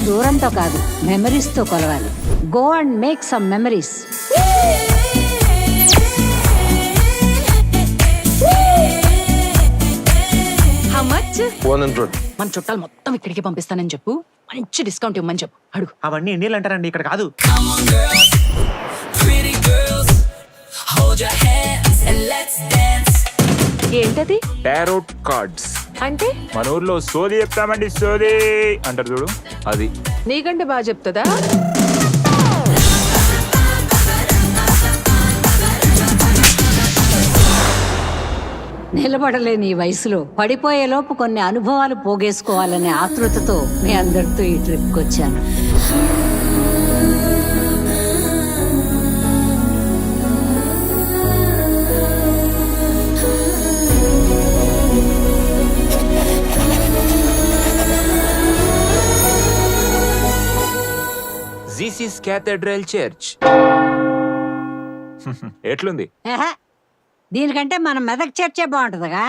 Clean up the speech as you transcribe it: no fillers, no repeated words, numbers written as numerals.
దూరంతో కాదు, మెమరీస్తో కొలవాలి. Go and make some memories. How much? 100. మన చుట్టాలు మొత్తం ఇక్కడికి పంపిస్తానని చెప్పు, మంచి డిస్కౌంట్ ఇవ్వమని చెప్పు. అడుగు. అవన్నీ ఎన్ని అంటారండి, ఇక్కడ కాదు. ఏంటది టారోట్ కార్డ్స్ అంటే? మన ఊర్లో సోది చెప్తామండి, సోది అంటారు చూడు, అది. నీకంటే బాగా చెప్తుందా? నిలబడలేని ఈ వయసులో పడిపోయేలోపు కొన్ని అనుభవాలు పోగేసుకోవాలనే ఆతృతతో మీ అందరితో ఈ ట్రిప్కి వచ్చాను. Jesus cathedral church. ఎట్లుంది? ఏహే, దీనికంటే మన మెదక్ చర్చే బాగుంటుందిగా.